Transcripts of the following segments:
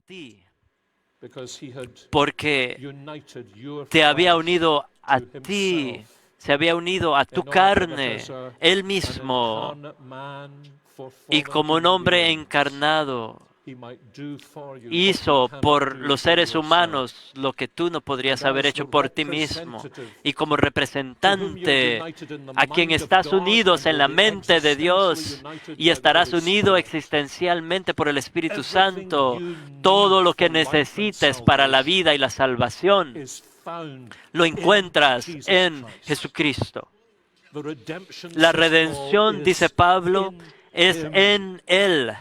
ti, because he had porque united your te había flesh unido a to ti, himself se había unido a tu in order that carne, as Él an mismo, incarnate man for y fallen como un human hombre beings, encarnado, he might do for you what you hizo cannot por do los for seres yourself. humanos lo que tú no podrías And haber as the hecho por ti mismo. representative Y como to whom you're representante united in the a quien mind of estás God unidos and en will la be mente de existentially Dios united y by the estarás Holy unido Spirit, existencialmente por el Espíritu everything Santo, you todo need lo que for life and necesites para la salvation vida y la salvación is found lo in encuentras Jesus en Christ. Jesucristo. The redemption, La says Paul, redención, dice is Pablo, in es him. en Él.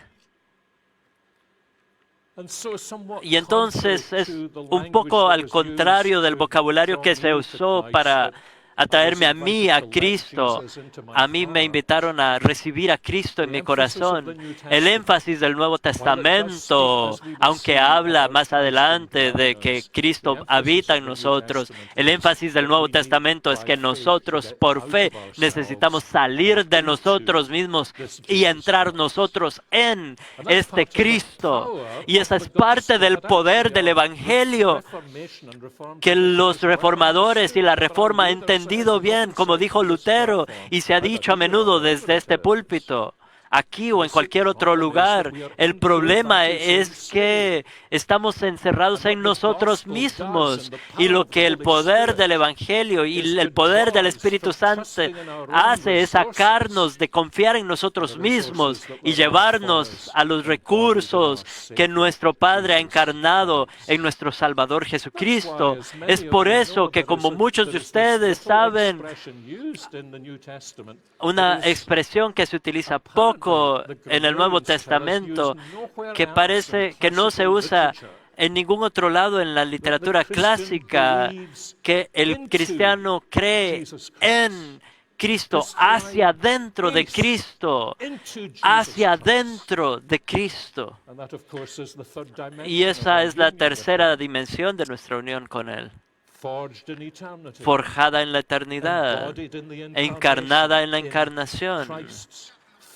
And so somewhat Y contrary entonces es to the un language poco that al was contrario used del to vocabulario draw que se me to usó Christ, para that I was atraerme a mí, invited a to let Cristo. Jesus into my A mí me heart. invitaron a recibir a Cristo en The mi emphasis of the corazón. New El Testament, énfasis del Nuevo while it does speak, Testamento, as we will aunque see, habla about más Christ adelante de indwelling que us, the Cristo emphasis habita of en the New nosotros, Testament el is énfasis del that Nuevo we need Testamento es by que faith to nosotros get por out fe of necesitamos ourselves salir and de into nosotros mismos this y Jesus entrar Christ. nosotros en And that's este part of the Cristo. power Y of esa the es parte gospel del that poder actually del our Evangelio Reformation and Reformed que los tradition has well reformadores y understood. la But our reforma han Luther says, entendido and bien, often como said dijo from this Lutero, platform, y se ha either dicho a here or menudo wherever desde it este is, púlpito, aquí the o en basic cualquier otro problem is that lugar. we are El untrue. In fact, problema it's es insane. que estamos encerrados And en what the nosotros gospel does mismos, and the y power lo of the que el Holy poder del Spirit Evangelio y is to el poder draw del us Espíritu from Santo trusting in our own hace es resources sacarnos de confiar en to nosotros the mismos resources that y were there for llevarnos us a los embodied in our recursos que Savior, nuestro Padre ha Jesus encarnado en Christ. nuestro Salvador That's why, Jesucristo. as Es many of por you eso know, que como muchos de there is this ustedes little saben, expression used in the New Testament that una is expresión que se utiliza apparently, poco the en el Nuevo grammarians tell us, used Testamento, nowhere que else in parece que no se classical usa literature, en ningún otro lado en la that the literatura Christian clásica, believes que el into cristiano cree Jesus Christ. en Cristo, This hacia blind dentro de faith Cristo, into Jesus hacia Christ. dentro de Cristo. And that, of course, is the third Y dimension of esa our es la union with tercera Him. dimensión de nuestra unión con Él, Forged in eternity, forjada en la eternidad, embodied in the encarnada incarnation, en la in encarnación, Christ's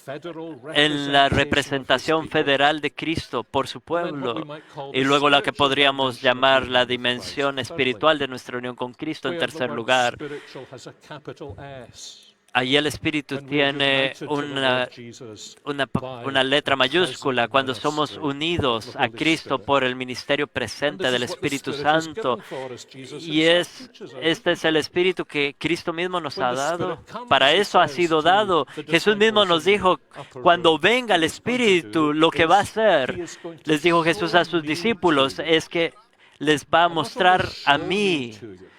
federal en la representation of His representación people, federal de Cristo por su and then what we pueblo, might call y the luego la que spiritual podríamos dimension of llamar la union with dimensión Christ. Thirdly, espiritual de nuestra unión con Cristo. En where the tercer word lugar, spiritual has a capital S. allí el Espíritu When we are tiene united to the Lord Jesus una by letra the mayúscula present cuando somos ministry of unidos the a Holy Cristo Spirit. por el ministerio And presente this del is what the Espíritu Spirit is Santo. given for us. Jesus Y himself teaches us. este es el Espíritu que Cristo mismo nos When ha the dado. Spirit comes, Para he eso ha says sido to dado. the Jesús mismo disciples nos in the dijo, upper cuando room, venga el what he's going to Espíritu, do lo que va a is hacer, he is going to les dijo Jesús show a sus me to discípulos, you. es que les va a And not only mostrar a show me mí, to you,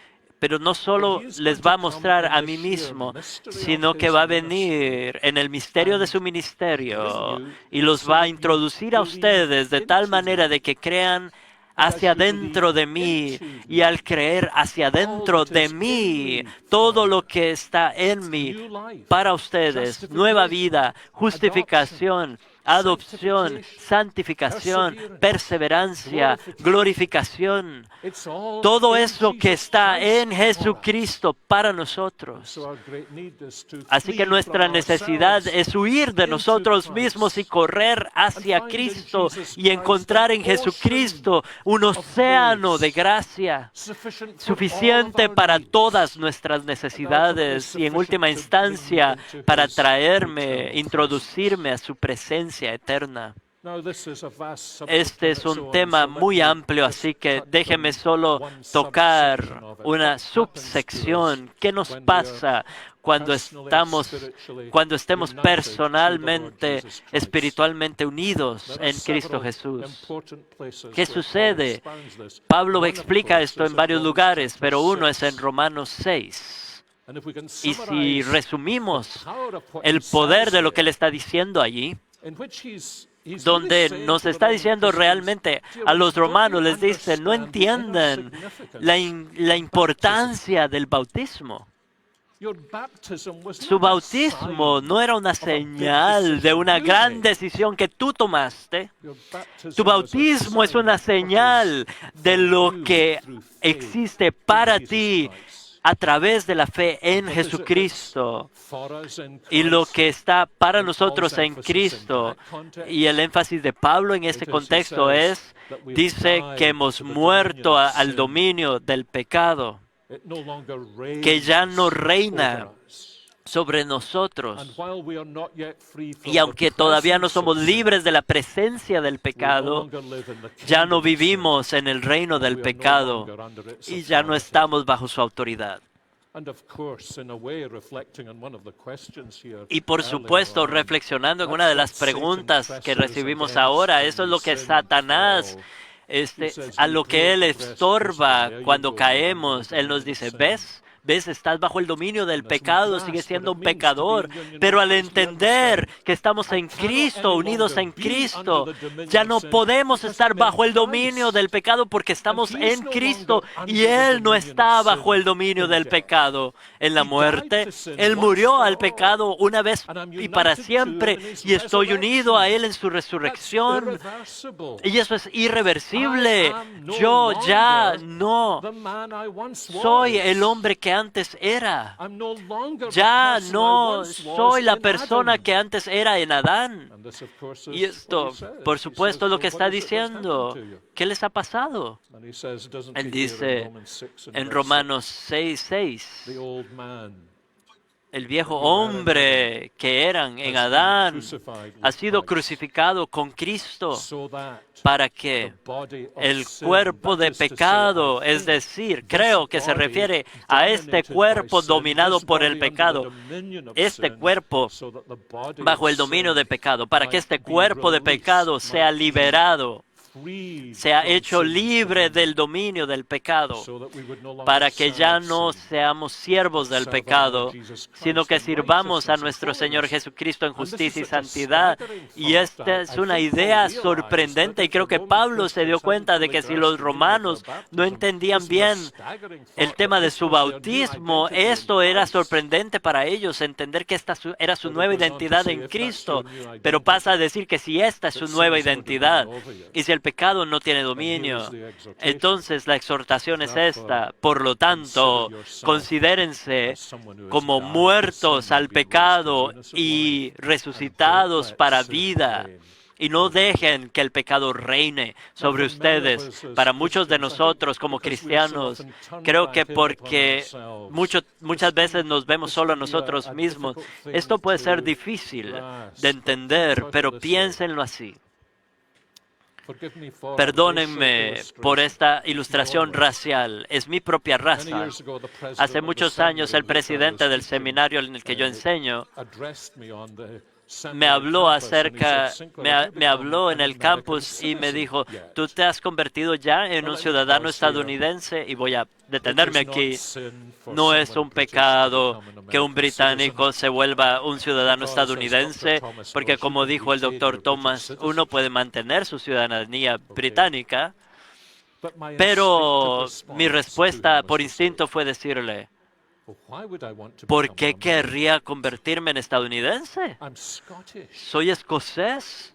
pero no but solo he is les going va to a come mostrar in a the mí sheer mismo, mystery of sino que his va a ministry venir en el misterio de and su bring ministerio you y los so va a that you introducir a believe ustedes de tal into manera me. de que crean And as hacia you believe dentro de mí, into y al me, creer hacia all dentro that de is in mí, me todo for lo you, que está en mí new life, para ustedes, nueva justification, vida, adoption, justificación, adopción, sanctification, santificación, perseverance, perseverancia, glorification. glorificación, It's all todo in eso que Jesus está en Christ for us. Jesucristo para And nosotros. so our great need is to Así que flee from nuestra necesidad ourselves es huir de into nosotros mismos y Christ correr and hacia find in Cristo Jesus y Christ an encontrar en ocean Jesucristo un of océano de grace gracia sufficient for all of suficiente our para todas needs nuestras and ultimately necesidades y en última sufficient to bring me instancia into para his traerme, eternal introducirme a presence. su presencia eterna. Now, this is a vast subject Este on es its un own, tema so let muy me amplio, just así que touch déjeme on solo one subsection tocar of it. una What happens to us subsección. ¿Qué nos when we are pasa cuando personally and spiritually cuando estemos united to the Lord personalmente, Jesus Christ? espiritualmente unidos There are en Cristo several Jesús? important places ¿Qué where Paul sucede? expounds this. Pablo One, of explica course, esto is en in varios Romans lugares, chapter pero uno es en 6. Romanos 6. And if we can Y si summarize the resumimos power of what he el poder says de lo que él there, está diciendo allí, in which he's really donde saying nos to the está Roman diciendo Christians, realmente dear a ones, los don't romanos, you les dice, no understand the inner entienden significance la of baptism? importancia del bautismo. Your baptism was Su not a bautismo sign no era una of a big señal de decision una you gran made. decisión que tú tomaste. Your baptism Tu was a bautismo es sign una of what is señal de for lo you que through faith existe in para Jesus ti Christ. a través de la fe en What is it Jesucristo that's for us in y lo Christ? que está para And nosotros Paul's en emphasis in Cristo. that context, Y el énfasis de Pablo en it este is, he contexto says, es, that we've dice que died hemos to the dominion muerto of al sin. dominio del pecado, It no longer que ya no reigns reina over us. sobre And nosotros. while we are not yet free from Y aunque the todavía no presence somos of sin, libres de la presencia del we no pecado, longer live in the ya no kingdom of sin, vivimos en el reino and del we are no pecado longer under its y ya no authority. estamos bajo su autoridad. And of course, in a way, reflecting on one of the questions here Y por earlier supuesto, on, reflexionando en that's una de what las Satan preguntas que presses recibimos against ahora, when eso es we lo que sin and Satanás, fall. He says, a "You lo que él broke the breastplate, estorba there you cuando go, you're under caemos. the Él nos dominion of dice, sin." ¿ves? Estás bajo el dominio del Doesn't pecado, sigues grasp what siendo it un means to be pecador, in union pero with al Christ, we entender understand. que estamos I en cannot Cristo, any unidos longer en be Cristo, under the dominion ya of no sin podemos because estar I'm in bajo el dominio Christ. del pecado porque estamos And he's en no Cristo longer y under the Él no dominion está of bajo el sin dominio in del death. pecado en la He died muerte. to sin Él once murió for al all. pecado una vez And I'm y para united to him siempre in his y estoy unido a resurrection. Él en su That's resurrección. irreversible. Y eso es I irreversible. am no Yo ya longer no the man I once soy el was. hombre que antes era. I'm no longer the Ya person I no once was soy la in persona Adam. que antes era en Adán. And this, of course, Y is what esto, he says. por He supuesto, says, es lo "Well, que está what is it that's happened diciendo. to you?" ¿Qué les ha pasado? And he says, doesn't Él he, here in dice Romans 6 and en verse Romanos 6, 6:6, the old man el viejo that you were in hombre que eran en has been Adán crucified ha with sido Christ, crucificado con Cristo so that para the que body of el sin, cuerpo that de is to say, pecado, I es think decir, this creo que se body refiere a este dominated by cuerpo sin, dominado this por el body under the pecado, dominion of este sin, cuerpo so that the body bajo of el dominio sin de pecado, para que might este be cuerpo de pecado released, sea might be liberado, freed sea from hecho sin's libre dominion, del dominio del pecado, so that we would no longer para que ya serve no sin, seamos siervos del serve our pecado, Lord Jesus sino Christ que in sirvamos a righteousness and nuestro Señor holiness. Jesucristo en And this is justicia y such a santidad. staggering Y thought. esta es I una think Paul idea realized sorprendente that y if creo the que Roman Pablo se dio Christians cuenta hadn't de fully que si grasped los the meaning of their romanos no baptism, entendían this was a bien staggering el thought, tema that de this su was their new bautismo, identity in esto era Christ. sorprendente para ellos, entender que esta era su But it nueva goes on to identidad say, en if that's Cristo. your new Pero pasa a identity, decir que si esta es that su sin nueva has no dominion identidad over you, y si el pecado no tiene then dominio, here's the exhortation. entonces la exhortación es Therefore, esta. Por lo tanto, consider yourself considérense as someone who has como died to muertos sin and al been raised to pecado newness of y life, and resucitados don't let para sin vida. reign Y no over you. dejen que el pecado reine sobre for many of ustedes. us as Para muchos de Christians, I think nosotros como because we so cristianos, often turn creo que back in upon porque ourselves, muchas veces nos vemos this solo a can be nosotros a mismos, difficult thing esto puede ser to difícil grasp, de but think entender, about it pero this way. piénsenlo así. Forgive me for a Perdónenme racial por illustration. esta It's my ilustración own. racial, es mi propia Many raza. years ago, the president Hace of the muchos años el seminary in which I presidente was del teaching, seminario en el que yo enseño addressed me on the me seminary habló campus, and he acerca, said, "Sinclair, have you me habló become en an el American campus y me citizen dijo, yet?" ¿tú te has convertido ya en Well, un let me ciudadano pause here. estadounidense? Y voy a It detenerme is not aquí. sin for No es someone un British to pecado become an que un American británico citizen, se vuelva un ciudadano because, as Dr. estadounidense, Thomas porque knows, you como can dijo el retain doctor your British Thomas, uno citizenship. puede mantener su ciudadanía británica, But my pero instinctive mi response to respuesta him por was to say, instinto fue decirle, "Well, why would I want to ¿por become qué an American? querría convertirme en estadounidense? I'm Scottish." Soy escocés.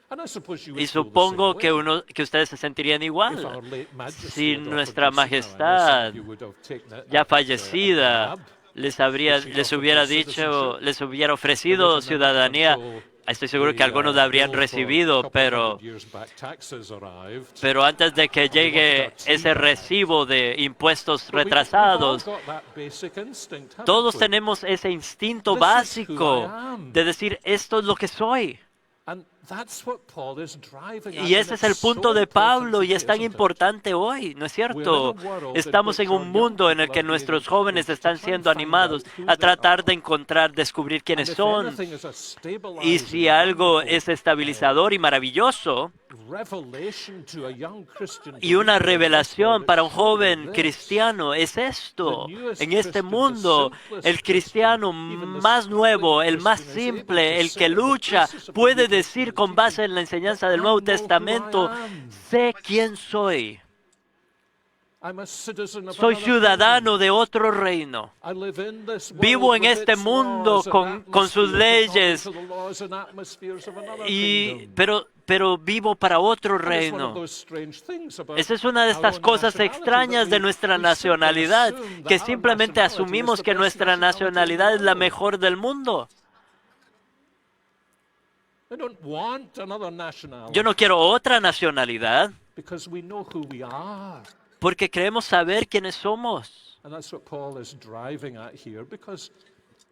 And I suppose you would Y feel the supongo same que way. que ustedes se sentirían If igual. our late Majesty Si had offered nuestra you, now, I know some majestad, of you would have taken it ya at, fallecida, grab. les If she hubiera offered you dicho, citizenship, les hubiera there ofrecido wasn't ciudadanía. until Estoy seguro que the, algunos la habrían bill for a recibido, couple of pero hundred years back taxes arrived. antes de que llegue ese recibo de impuestos But we've all retrasados, got that basic instinct, haven't todos we? tenemos ese instinto This is who I básico am. de decir, esto es lo que soy. And that's what Paul is driving at, Y and ese es it's el punto so de important Pablo y today, es tan isn't it? importante hoy, ¿no es cierto? We're in a world Estamos in en which un our mundo young en el people que are nuestros being jóvenes encouraged to están try and siendo find animados out who a they tratar are. de encontrar, descubrir And quiénes if son. anything is a Y stabilizing, si algo wonderful, es estabilizador y maravilloso, revelation to a young Christian y una believer in this revelación world, para un it's surely joven this. cristiano es esto. The newest En este Christian, the mundo, simplest el cristiano Christian, even the más nuevo, struggling el más Christian is able simple, to el say que on the lucha, basis of the puede New decir Testament con base teaching en la enseñanza that del I Nuevo know who I Testamento, am. sé quién soy. I'm a citizen of Soy another ciudadano kingdom. de otro reino. I live in this Vivo world en with este its mundo laws and con sus atmospheres according leyes, to the laws and atmospheres of another y, kingdom. pero vivo para otro And it's one of reino. those strange things about Esa es una de estas our cosas nationality, extrañas that de we nuestra simply nacionalidad, assume que that our simplemente nationality is asumimos the que best nuestra nationality in the nacionalidad es la world. mejor del mundo. I don't want another nationality Yo no quiero otra nacionalidad because we know who we are. porque creemos saber quiénes somos. And that's what Paul is driving at here, because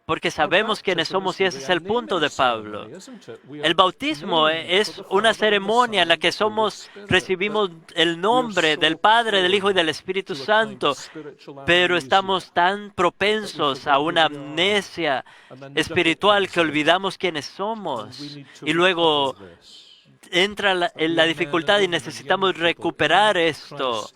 Porque our sabemos quiénes baptism somos is y ese really es a el punto naming de Pablo. ceremony, isn't it? We are El bautismo named es for the una Father and the ceremonia en la Son que and the Holy somos, Spirit, recibimos but el we are nombre del so Padre, del Hijo y prone del Espíritu to a kind of Santo, spiritual pero amnesia estamos tan that we propensos a forget who una we are. amnesia And then the devil espiritual comes que in, olvidamos quiénes and we somos. need to Y recover luego this. entra That en we la are men and dificultad y women and young necesitamos people recuperar in esto, Christ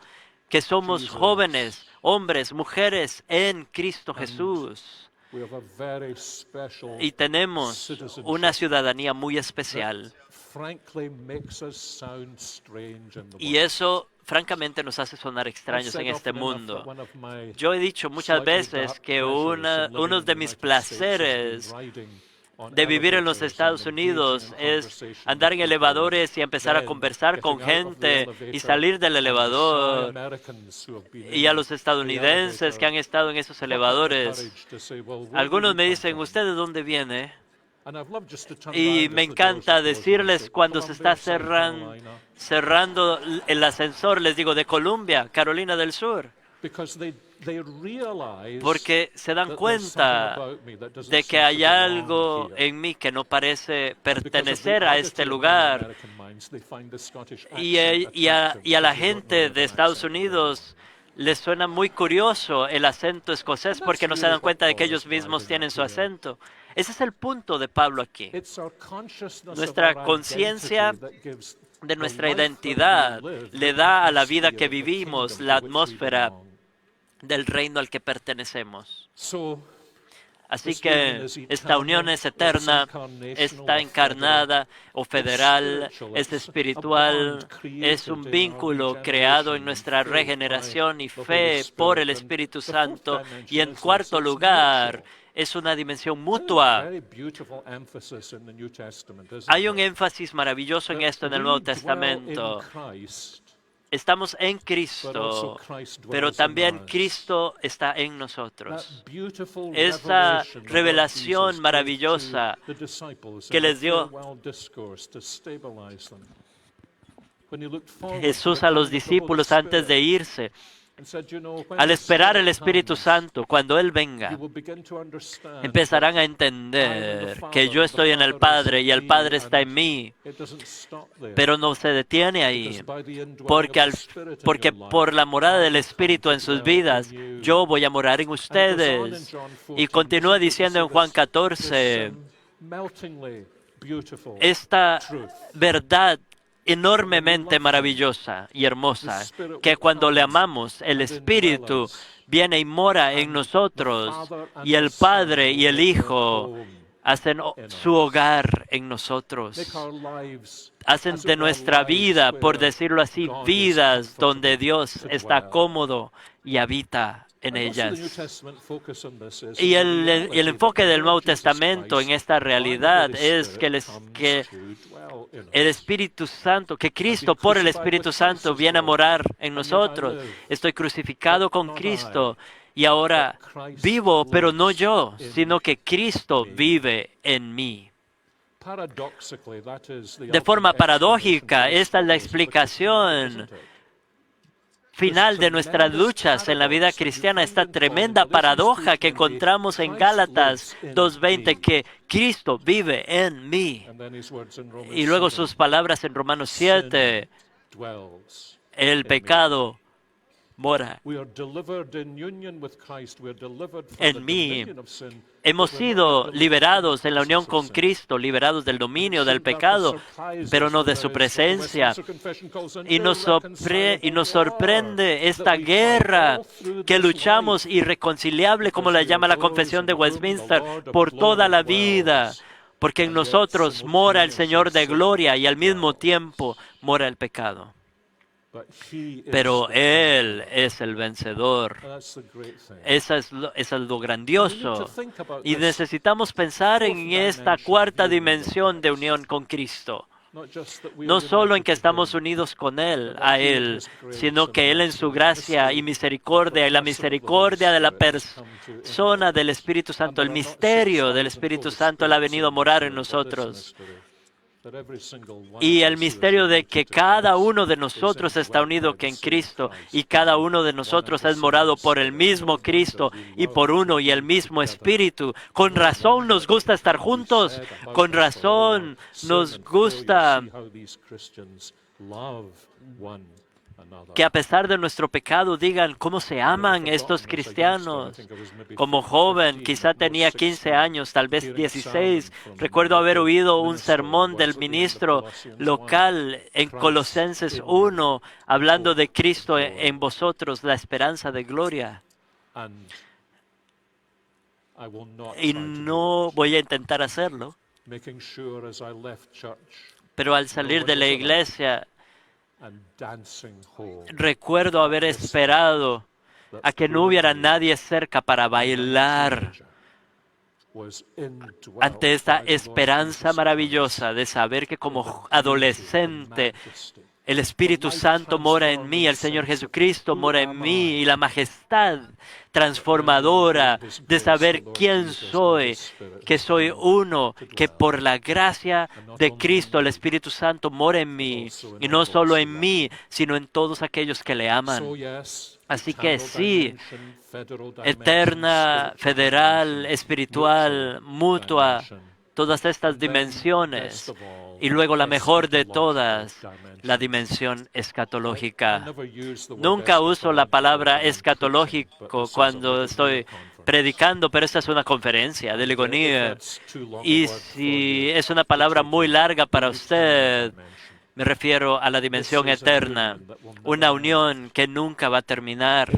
que somos Jesus. jóvenes, hombres, mujeres en Cristo And Jesús. we have a very special Y tenemos citizenship una ciudadanía muy that especial. frankly makes us sound strange in the Y world. eso, francamente, nos hace sonar I've extraños en said este often enough that mundo. one of my Yo he dicho muchas slightly veces dark que pleasures in living uno in de the mis United States has been placeres riding on de vivir en los elevators Estados and engaging Unidos in es conversation andar with en people, elevadores y empezar a then conversar con getting out of the gente y elevator, salir del and the shy elevador, Americans who have been y a in los the estadounidenses elevator que han estado en esos pluck up the elevadores. courage to say, "Well, where do Algunos you me come dicen, from?" ¿usted de dónde viene? And I've loved just to turn Y around me as the doors encanta are closing and decirles say, cuando se "Columbia, está South Carolina," cerrando el ascensor, les digo, de Columbia, Carolina del Sur, because they realize porque se dan that there's something cuenta about me that doesn't de que seem to hay algo belong here. en mí que no parece And because of the pertenecer a este oddity of many lugar. American minds, they find the Scottish Y, accent y a attractive la because they don't know gente we have de an Estados accent of our own. Unidos les suena muy curioso el acento escocés And porque that's no se really dan cuenta what de que Paul is ellos mismos driving tienen at su here. acento. Ese es el punto de Pablo aquí. It's our consciousness of Nuestra our conciencia identity that gives de the nuestra life that identidad we live le the da a la vida atmosphere que of the vivimos kingdom la to which we atmósfera belong. del reino al que pertenecemos. So, Así this union que is esta unión eternal, es or it's eterna, incarnational, está or encarnada o It's federal, spiritual, es it's a espiritual, bond es un created in our vínculo creado en regeneration and nuestra faith by regeneración y the Holy fe por el Spirit. And Espíritu the fourth Santo. Y dimension en is cuarto this, it's lugar, mutual. es una dimensión There's a mutua. very beautiful emphasis in the New Testament, isn't Hay un there? énfasis maravilloso en That esto en el we Nuevo dwell Testamento. in Christ, Estamos en but also Cristo, Christ pero dwells también in us. Cristo está en That nosotros. beautiful Esa revelation the Lord revelación Jesus maravillosa gave to the disciples que in the les dio farewell discourse to stabilize them. When he looked forward to Jesús the a los coming of the Holy discípulos antes de Spirit irse, and said, "You know, when al the esperar el Spirit Espíritu comes, Santo, cuando Él you venga, will begin to understand empezarán a that I am the entender Father, que yo the estoy en el Father is Padre in y el me," Padre está and en mí, it doesn't stop there. pero no se detiene Because ahí, by the indwelling porque, of the Spirit in porque your life, por la morada I del will come Espíritu to en sus dwell in vidas, you. yo voy a morar en And it goes on in ustedes. John Y 14, continúa doesn't it, to diciendo say en Juan this 14, meltingly beautiful esta truth. verdad enormemente maravillosa y hermosa, que cuando le amamos, el Espíritu viene y mora en nosotros, y el Padre y el Hijo hacen su hogar en nosotros. Make our lives, Hacen as it de were, nuestra lives vida, por where decirlo así, God is vidas donde comfortable Dios to está dwell. cómodo y habita en And most of the New ellas. Testament focus on this is Y the el reality enfoque that the del Nuevo Lord Jesus Testamento en Christ, esta by the realidad Holy es Spirit, que comes to dwell in el us. Espíritu Santo, que Cristo been por el crucified Espíritu with Santo Christ, viene a Lord, morar en and yet I nosotros. live, Estoy crucificado but con not Cristo I, y ahora but Christ vivo, pero no lives yo, in sino que Cristo me. vive en mí. Paradoxically, that is the De forma ultimate explanation paradójica, for the esta es la struggles of the Christian life, explicación isn't it? final de nuestras luchas en la vida cristiana, esta tremenda paradoja que encontramos en Gálatas 2:20, que Cristo vive en mí. And then his words in Romans Y luego 7, sus palabras en Romanos 7, sin dwells el in me. pecado mora We are delivered in union with Christ. We are delivered from en the mí. dominion of sin. Hemos but we're not sido yet delivered liberados from en the la unión presence con of sin. Cristo, liberados del dominio del Shouldn't therefore pecado, surprise pero us no when de there su is what the presencia. Westminster Confession calls an Y nos irreconcilable sorprende war, esta that we fight guerra all through que this luchamos life, irreconciliable, como because la we llama are la those Confesión in de whom the Westminster, Lord of por toda glory la vida, dwells, porque en and yet nosotros mora el Señor de simultaneously gloria sin y al mismo dwells. tiempo mora el pecado. But he is Pero the Él conqueror. es el vencedor. And that's the great thing. Eso es lo And we need to grandioso. think about Y this necesitamos pensar en fourth esta dimension cuarta of union with dimensión de Christ. unión con Cristo. No solo en que estamos unidos con Él, a Él, sino que Él en su gracia y misericordia y la misericordia de la persona del Espíritu Santo, el misterio del Espíritu Santo, Él ha venido a morar en nosotros. Y el misterio de que cada uno de nosotros está unido en Cristo y cada uno de nosotros es morado por el mismo Cristo y por uno y el mismo Espíritu. Con razón nos gusta estar juntos. Con razón nos gusta que a pesar de nuestro pecado digan cómo se aman estos cristianos. Como joven, quizá tenía 15 años, tal vez 16, recuerdo haber oído un sermón del ministro local en Colosenses 1, hablando de Cristo en vosotros, la esperanza de gloria. Y no voy a intentar hacerlo, pero al salir de la iglesia, recuerdo haber esperado a que no hubiera nadie cerca para bailar ante esta esperanza maravillosa de saber que como adolescente el Espíritu Santo mora en mí, el Señor Jesucristo mora en mí y la majestad transformadora de saber quién soy, que soy uno, que por la gracia de Cristo el Espíritu Santo mora en mí y no solo en mí, sino en todos aquellos que le aman. Así que sí, eterna, federal, espiritual, mutua, todas estas dimensiones. Y luego la mejor de todas, la dimensión escatológica. Nunca uso la palabra escatológico cuando estoy predicando, pero esta es una conferencia de Ligonía. Y si es una palabra muy larga para usted, me refiero a la dimensión eterna, una unión que nunca va a terminar.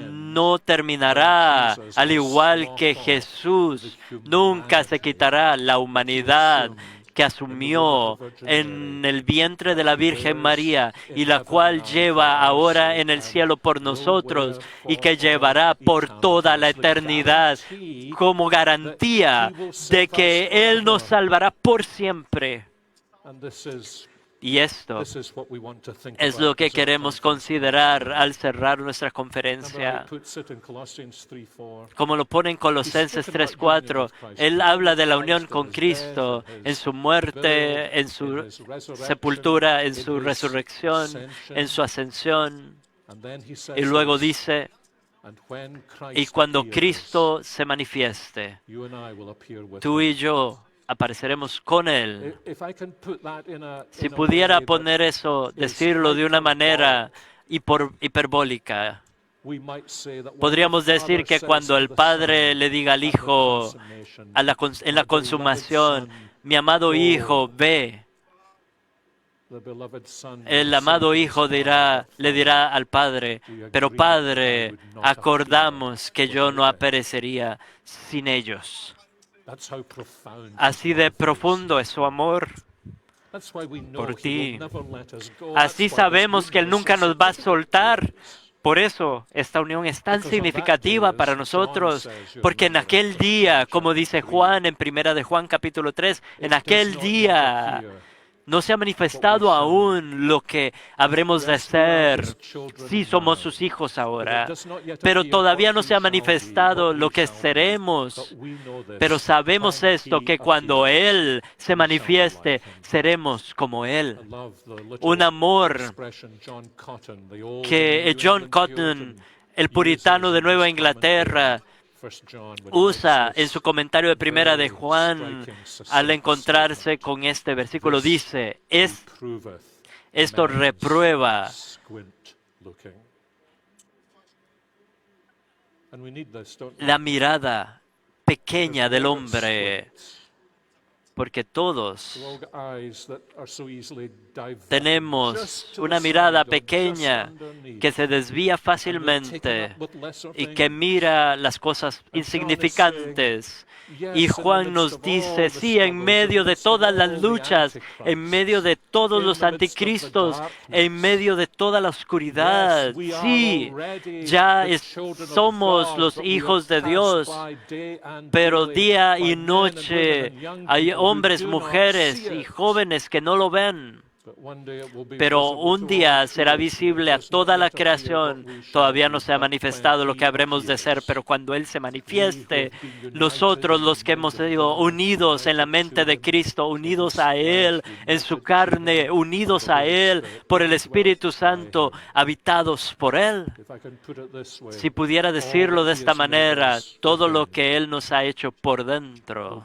No terminará, al igual que Jesús, nunca se quitará la humanidad que asumió en el vientre de la Virgen María y la cual lleva ahora en el cielo por nosotros y que llevará por toda la eternidad como garantía de que Él nos salvará por siempre. Y esto es lo que queremos considerar al cerrar nuestra conferencia. Como lo pone en Colosenses 3:4, Él habla de la unión con Cristo en su muerte, en su sepultura, en su resurrección, en su ascensión. Y luego dice, y cuando Cristo se manifieste, tú y yo apareceremos con Él. Si pudiera poner eso, decirlo de una manera hiperbólica, podríamos decir que cuando el Padre le diga al Hijo en la consumación, mi amado Hijo, ve, el amado Hijo le dirá al Padre, pero Padre, acordamos que yo no perecería sin ellos. Así de profundo es su amor por ti. Así sabemos que Él nunca nos va a soltar. Por eso esta unión es tan significativa para nosotros, porque en aquel día, como dice Juan en 1 de Juan capítulo 3, en aquel día no se ha manifestado aún lo que habremos de ser. Sí, somos sus hijos ahora, pero todavía no se ha manifestado lo que seremos. Pero sabemos esto, que cuando Él se manifieste, seremos como Él. Un amor que John Cotton, el puritano de Nueva Inglaterra, usa en su comentario de Primera de Juan al encontrarse con este versículo. Dice, esto reprueba la mirada pequeña del hombre, porque todos tenemos una mirada pequeña que se desvía fácilmente y que mira las cosas insignificantes. Y Juan nos dice, sí, en medio de todas las luchas, en medio de todos los anticristos, en medio de toda la oscuridad, sí, ya somos los hijos de Dios, pero día y noche hay hombres, mujeres y jóvenes que no lo ven. Pero un día será visible a toda la creación. Todavía no se ha manifestado lo que habremos de ser, pero cuando Él se manifieste, nosotros los que hemos sido unidos en la mente de Cristo, unidos a Él, en su carne, unidos a Él por el Espíritu Santo, habitados por Él. Si pudiera decirlo de esta manera, todo lo que Él nos ha hecho por dentro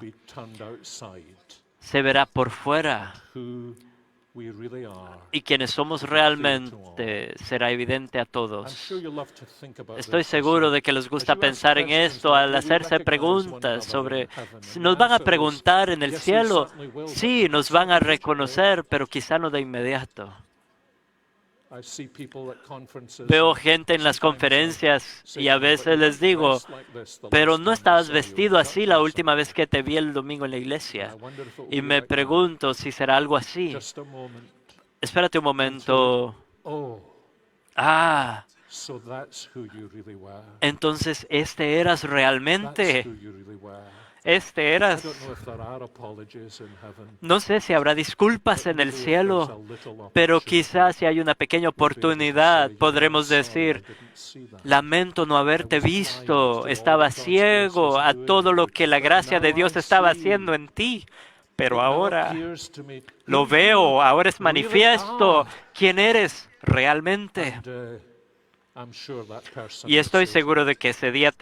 se verá por fuera. Y quienes somos realmente será evidente a todos. Estoy seguro de que les gusta pensar en esto al hacerse preguntas sobre si nos van a preguntar en el cielo. Sí, nos van a reconocer, pero quizá no de inmediato. Veo gente en las conferencias y a veces les digo, pero no estabas vestido así la última vez que te vi el domingo en la iglesia. Y me pregunto si será algo así. Espérate un momento. Ah, entonces este eras realmente. Este eras. No sé si habrá disculpas en el cielo, pero quizás si hay una pequeña oportunidad, podremos decir, lamento no haberte visto, estaba ciego a todo lo que la gracia de Dios estaba haciendo en ti, pero ahora lo veo, ahora es manifiesto quién eres realmente. Y estoy seguro de que ese día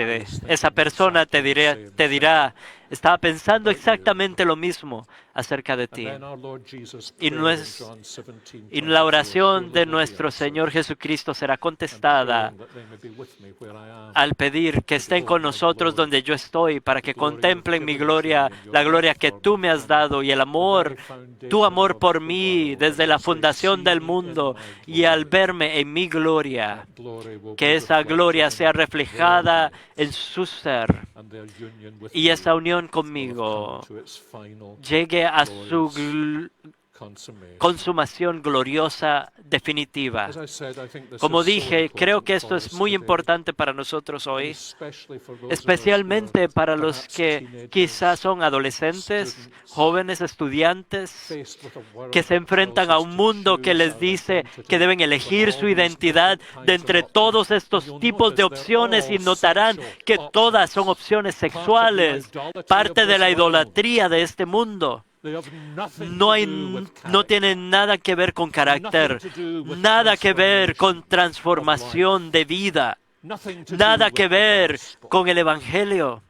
esa persona te dirá, estaba pensando exactamente lo mismo acerca de ti. Y la oración de nuestro Señor Jesucristo será contestada al pedir que estén con nosotros donde yo estoy, para que contemplen mi gloria, la gloria que tú me has dado y el amor, tu amor por mí desde la fundación del mundo, y al verme en mi gloria, que esa gloria sea reflejada en su ser y esa unión conmigo llegue a su consumación gloriosa definitiva. Como dije, creo que esto es muy importante para nosotros hoy, especialmente para los que quizás son adolescentes, jóvenes, estudiantes, que se enfrentan a un mundo que les dice que deben elegir su identidad de entre todos estos tipos de opciones y notarán que todas son opciones sexuales, parte de la idolatría de este mundo. No tienen nada que ver con carácter, nada que ver con transformación de vida, nada que ver con el Evangelio.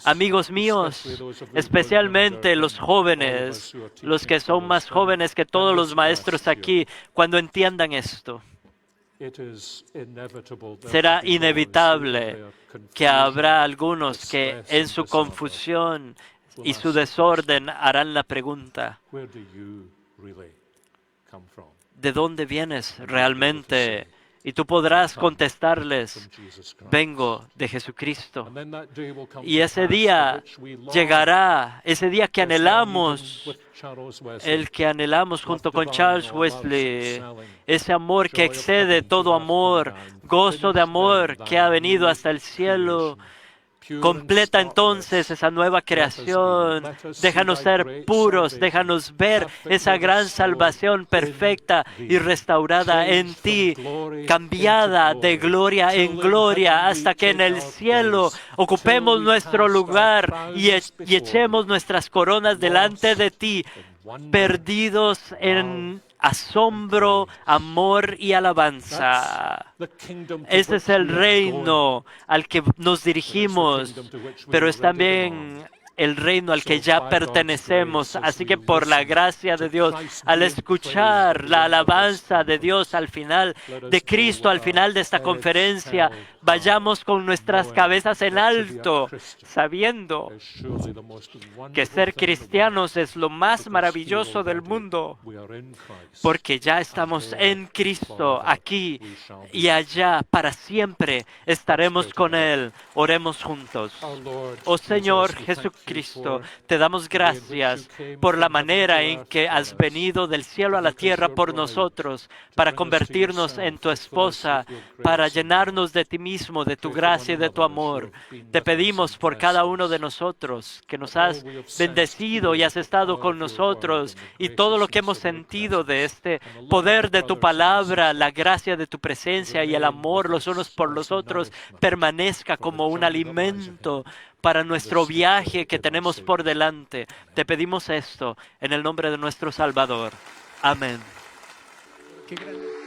Amigos míos, especialmente los jóvenes, los que son más jóvenes que todos los maestros aquí, cuando entiendan esto, será inevitable que habrá algunos que en su confusión y su desorden harán la pregunta, ¿de dónde vienes realmente? Y tú podrás contestarles, vengo de Jesucristo. Y ese día llegará, ese día que anhelamos, el que anhelamos junto con Charles Wesley, ese amor que excede todo amor, gozo de amor que ha venido hasta el cielo. Completa entonces esa nueva creación. Déjanos ser puros, déjanos ver esa gran salvación perfecta y restaurada en ti, cambiada de gloria en gloria, hasta que en el cielo ocupemos nuestro lugar y echemos nuestras coronas delante de ti, perdidos en asombro, amor y alabanza. Ese es el reino al que nos dirigimos, pero es también el reino al que ya pertenecemos. Así que por la gracia de Dios, al escuchar la alabanza de Dios al final, de Cristo al final de esta conferencia, vayamos con nuestras cabezas en alto, sabiendo que ser cristianos es lo más maravilloso del mundo, porque ya estamos en Cristo, aquí y allá, para siempre estaremos con Él. Oremos juntos. Oh Señor Jesucristo, Cristo. Te damos gracias por la manera en que has venido del cielo a la tierra por nosotros, para convertirnos en tu esposa, para llenarnos de ti mismo, de tu gracia y de tu amor. Te pedimos por cada uno de nosotros que nos has bendecido y has estado con nosotros, y todo lo que hemos sentido de este poder de tu palabra, la gracia de tu presencia y el amor los unos por los otros permanezca como un alimento para nuestro viaje que tenemos por delante. Te pedimos esto en el nombre de nuestro Salvador. Amén. Qué grande.